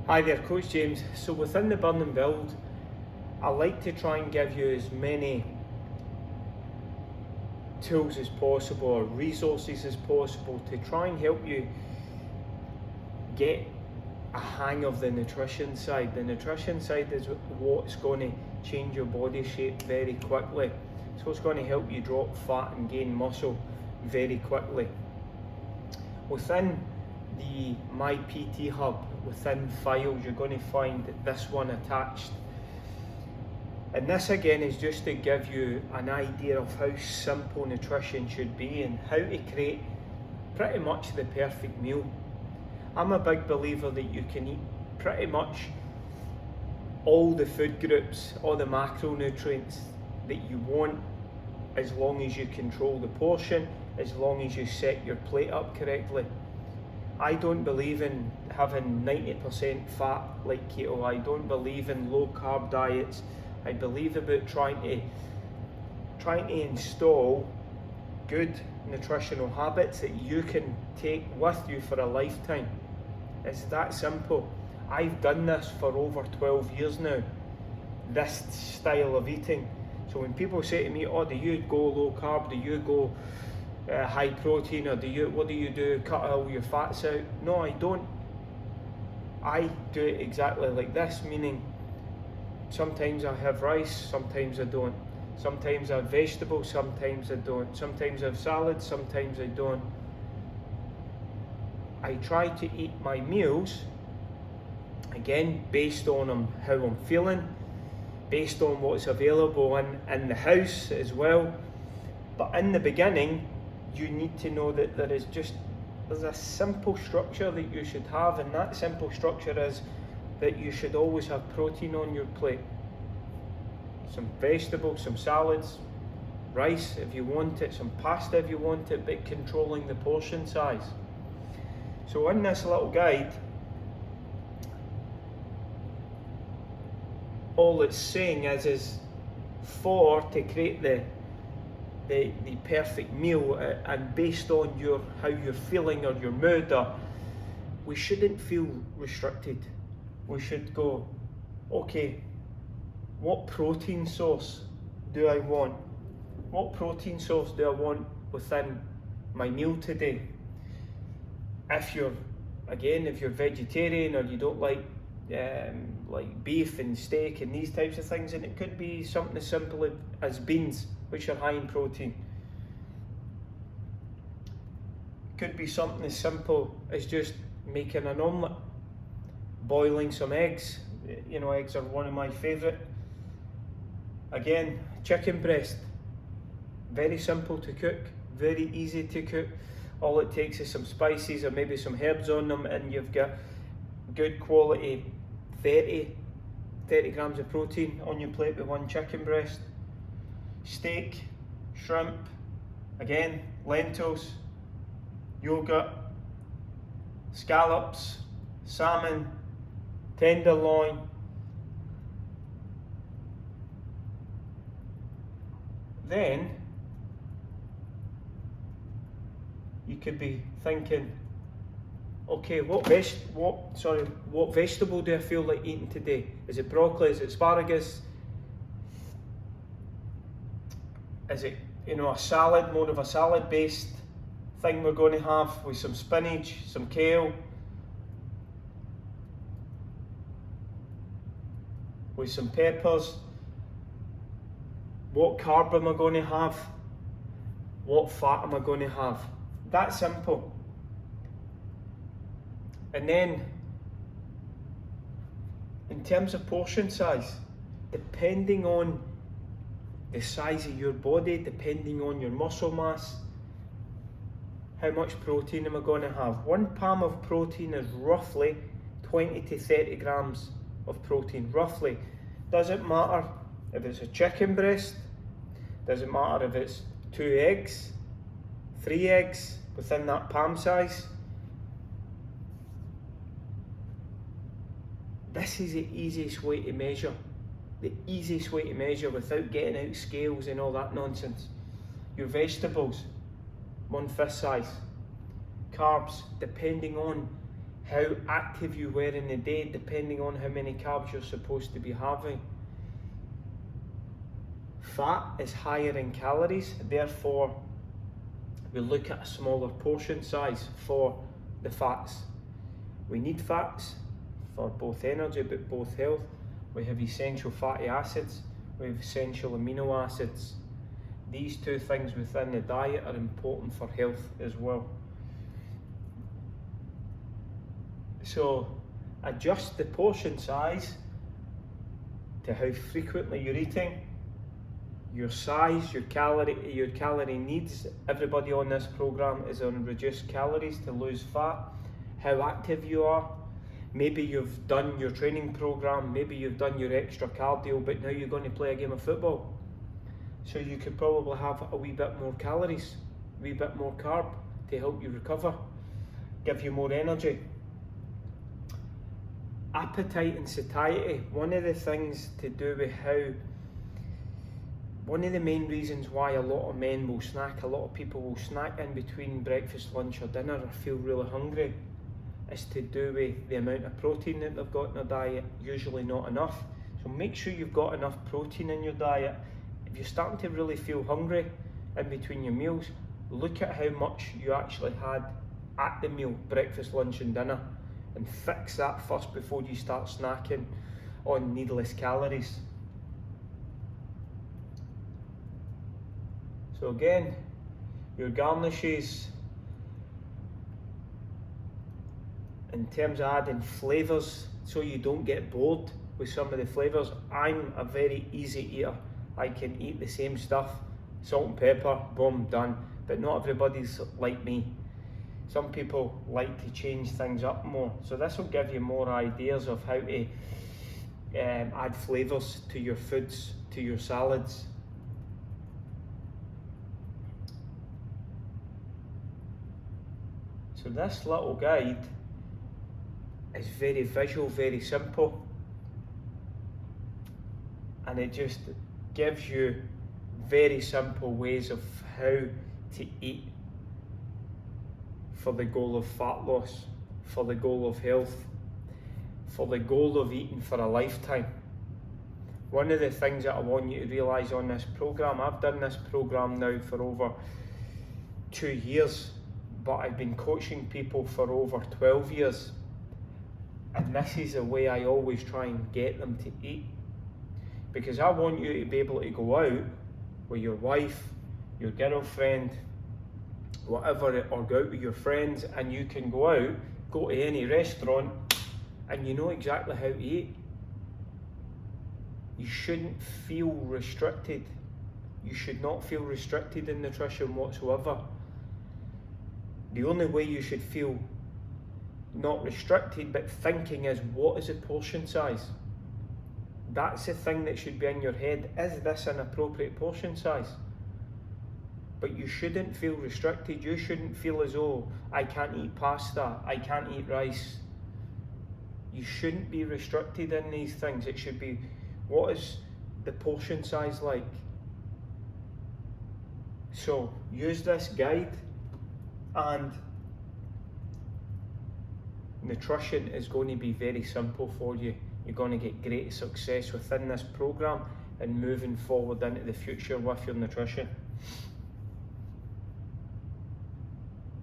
Hi there, Coach James. So within the Burn and Build, I like to try and give you as many tools as possible or resources as possible to try and help you get a hang of the nutrition side. The nutrition side is what's going to change your body shape very quickly. So it's going to help you drop fat and gain muscle very quickly. Within the My PT Hub, within files, you're going to find this one attached. And this again is just to give you an idea of how simple nutrition should be and how to create pretty much the perfect meal. I'm a big believer that you can eat pretty much all the food groups, all the macronutrients that you want, as long as you control the portion, as long as you set your plate up correctly. I don't believe in having 90% fat like keto. I don't believe in low carb diets. I believe about trying to install good nutritional habits that you can take with you for a lifetime. It's that simple. I've done this for over 12 years now, this style of eating. So when people say to me, oh, do you go low carb, do you go high protein, or what do you do, cut all your fats out? No, I don't. I do it exactly like this, meaning sometimes I have rice, sometimes I don't. Sometimes I have vegetables, sometimes I don't. Sometimes I have salad, sometimes I don't. I try to eat my meals, again, based on how I'm feeling, based on what's available in the house as well. But in the beginning, you need to know that there's a simple structure that you should have, and that simple structure is that you should always have protein on your plate. Some vegetables, some salads, rice if you want it, some pasta if you want it, but controlling the portion size. So in this little guide, all it's saying is to create the perfect meal, and based on how you're feeling or your mood, we shouldn't feel restricted. We should go, okay, what protein source do I want? What protein source do I want within my meal today? If you're vegetarian or you don't like beef and steak and these types of things, and it could be something as simple as beans, which are high in protein. Could be something as simple as just making an omelette, boiling some eggs. You know, eggs are one of my favourite. Again, chicken breast, very simple to cook, very easy to cook. All it takes is some spices or maybe some herbs on them, and you've got good quality 30 grams of protein on your plate with one chicken breast. Steak, shrimp, again, lentils, yogurt, scallops, salmon, tenderloin. Then you could be thinking, okay, what vegetable do I feel like eating today? Is it broccoli? Is it asparagus? Is it, a salad, more of a salad-based thing we're going to have with some spinach, some kale, with some peppers? What carb am I going to have? What fat am I going to have? That simple. And then, in terms of portion size, depending on the size of your body, depending on your muscle mass, how much protein am I going to have? 1 palm of protein is roughly 20 to 30 grams of protein, roughly. Doesn't matter if it's a chicken breast, doesn't matter if it's 2 eggs, 3 eggs within that palm size. This is the easiest way to measure. The easiest way to measure without getting out scales and all that nonsense. Your vegetables, 1/5 size. Carbs, depending on how active you were in the day, depending on how many carbs you're supposed to be having. Fat is higher in calories, therefore we look at a smaller portion size for the fats. We need fats for both energy but both health. We have essential fatty acids, we have essential amino acids. These two things within the diet are important for health as well. So adjust the portion size to how frequently you're eating, your size, your calorie needs. Everybody on this program is on reduced calories to lose fat. How active you are. Maybe you've done your training program, maybe you've done your extra cardio, but now you're going to play a game of football. So you could probably have a wee bit more calories, a wee bit more carb to help you recover, give you more energy. Appetite and satiety. One of the things to do with one of the main reasons why a lot of men will snack, a lot of people will snack in between breakfast, lunch or dinner or feel really hungry, is to do with the amount of protein that they've got in their diet, usually not enough. So make sure you've got enough protein in your diet. If you're starting to really feel hungry in between your meals, look at how much you actually had at the meal, breakfast, lunch and dinner, and fix that first before you start snacking on needless calories. So again, your garnishes, in terms of adding flavours, so you don't get bored with some of the flavours. I'm a very easy eater. I can eat the same stuff, salt and pepper, boom, done. But not everybody's like me. Some people like to change things up more. So this will give you more ideas of how to add flavours to your foods, to your salads. So this little guide is very visual, very simple, and it just gives you very simple ways of how to eat for the goal of fat loss, for the goal of health, for the goal of eating for a lifetime. One of the things that I want you to realise on this program, I've done this program now for over 2 years, but I've been coaching people for over 12 years. And this is the way I always try and get them to eat. Because I want you to be able to go out with your wife, your girlfriend, whatever, or go out with your friends, and you can go out, go to any restaurant, and you know exactly how to eat. You shouldn't feel restricted. You should not feel restricted in nutrition whatsoever. The only way you should feel not restricted but thinking is, what is the portion size? That's the thing that should be in your head. Is this an appropriate portion size? But you shouldn't feel restricted. You shouldn't feel as though I can't eat pasta, I can't eat rice. You shouldn't be restricted in these things. It should be, what is the portion size like? So use this guide, and nutrition is going to be very simple for you. You're going to get great success within this program and moving forward into the future with your nutrition.